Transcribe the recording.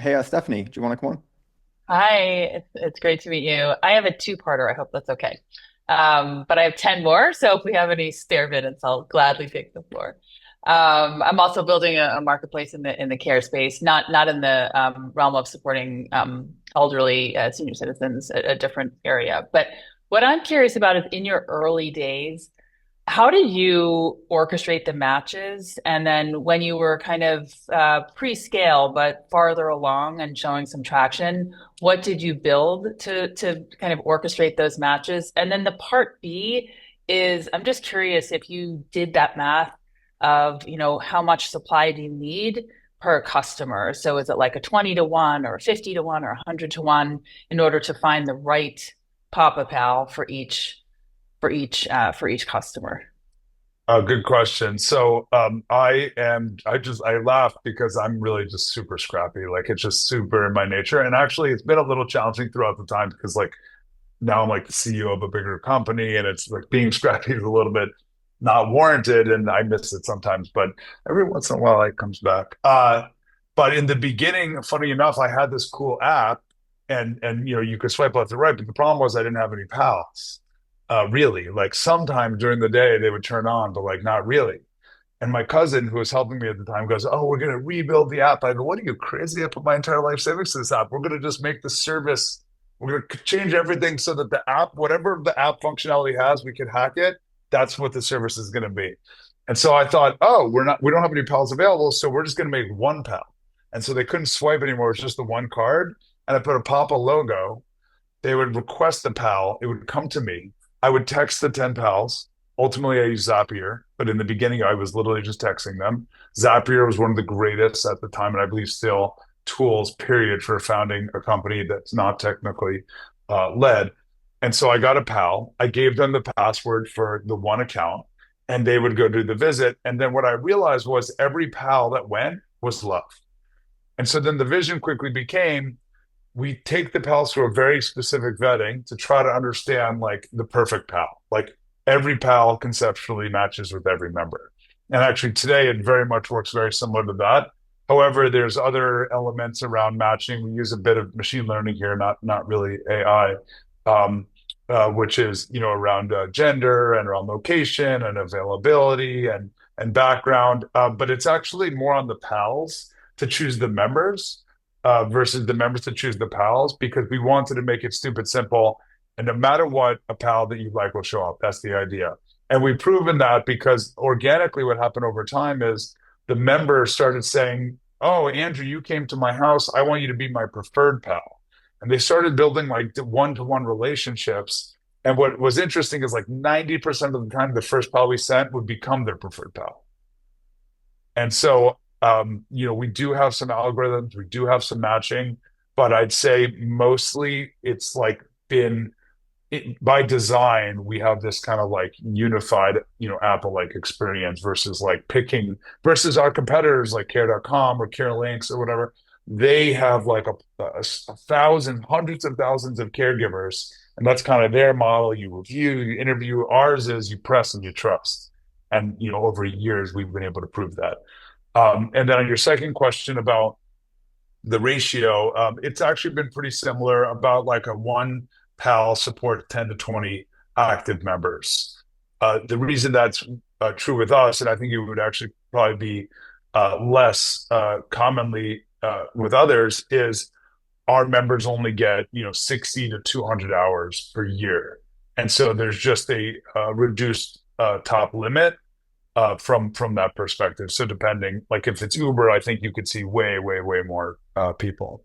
Hey, Stephanie, do you want to come on? Hi, it's great to meet you. I have a two-parter. I hope that's okay. But I have 10 more, so if we have any spare minutes, I'll gladly take the floor. I'm also building a marketplace in the care space, not in the realm of supporting elderly senior citizens, a different area. But what I'm curious about is in your early days, how did you orchestrate the matches? And then when you were kind of pre-scale but farther along and showing some traction, what did you build to kind of orchestrate those matches? And then the part B is I'm just curious if you did that math of, how much supply do you need per customer? So is it like a 20 to 1 or 50 to 1 or 100 to 1 in order to find the right Papa Pal for each customer? Good question. I laugh because I'm really just super scrappy. Like it's just super in my nature. And actually, it's been a little challenging throughout the time because like now I'm like the CEO of a bigger company and it's like being scrappy is a little bit not warranted and I miss it sometimes, but every once in a while it comes back. But in the beginning, funny enough, I had this cool app and you could swipe left and right, but the problem was I didn't have any pals. Really. Like sometime during the day they would turn on, but like not really. And my cousin, who was helping me at the time, goes, "Oh, we're going to rebuild the app." I go, "What are you crazy? I put my entire life savings to this app. We're going to just make the service, we're going to change everything so that the app, whatever the app functionality has, we can hack it. That's what the service is going to be." And so I thought, "Oh, we don't have any pals available. So we're just going to make one pal." And so they couldn't swipe anymore. It's just the one card. And I put a Papa logo. They would request the pal. It would come to me. I would text the 10 pals. Ultimately, I used Zapier, but in the beginning, I was literally just texting them. Zapier was one of the greatest at the time, and I believe still tools, period, for founding a company that's not technically led. And so I got a pal. I gave them the password for the one account, and they would go do the visit. And then what I realized was every pal that went was love. And so then the vision quickly became we take the pals through a very specific vetting to try to understand like the perfect pal. Like every pal conceptually matches with every member. And actually today it very much works very similar to that. However, there's other elements around matching. We use a bit of machine learning here, not really AI, which is around gender and around location and availability and background. But it's actually more on the pals to choose the members versus the members to choose the pals because we wanted to make it stupid simple. And no matter what, a pal that you like will show up. That's the idea. And we've proven that because organically, what happened over time is the members started saying, "Oh, Andrew, you came to my house. I want you to be my preferred pal." And they started building like one-to-one relationships. And what was interesting is like 90% of the time, the first pal we sent would become their preferred pal. And so, we do have some algorithms, we do have some matching, but I'd say mostly it's like been by design, we have this kind of like unified, Apple-like experience versus like picking versus our competitors like Care.com or CareLinks or whatever. They have like a thousand, hundreds of thousands of caregivers, and that's kind of their model. You review, you interview. Ours is you press and you trust. And over years, we've been able to prove that. And then on your second question about the ratio, it's actually been pretty similar about like a one PAL support 10 to 20 active members. The reason that's true with us, and I think it would actually probably be less commonly with others, is our members only get 60 to 200 hours per year. And so there's just a reduced top limit from that perspective. So depending, like if it's Uber, I think you could see way, way, way more people.